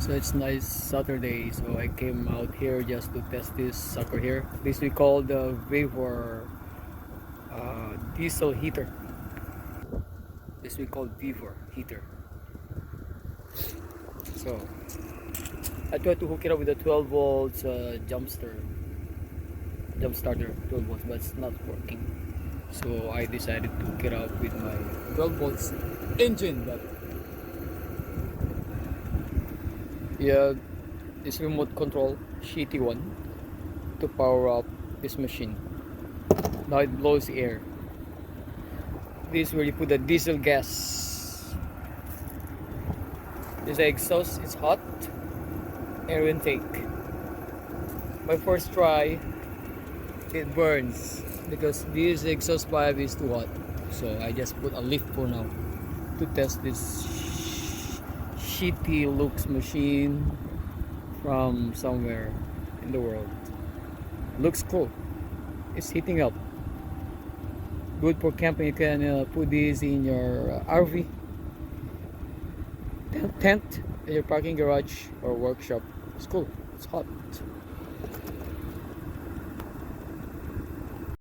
So it's nice Saturday, so I came out here just to test this sucker here. This we call the Vivor diesel heater. This we call Vivor heater. So I tried to hook it up with a 12 volts jump starter 12 volts, but it's not working. So I decided to hook it up with my 12 volts engine. But yeah, this remote control shitty one to power up this machine. Now it blows air. This is where you put the diesel gas. This exhaust is hot. Air intake. My first try, it burns because this exhaust pipe is too hot. So I just put a lift for now to test this shitty looks machine from somewhere in the world. Looks cool. It's heating up. Good for camping. You can put this in your RV tent in your parking garage or workshop. It's cool. It's hot.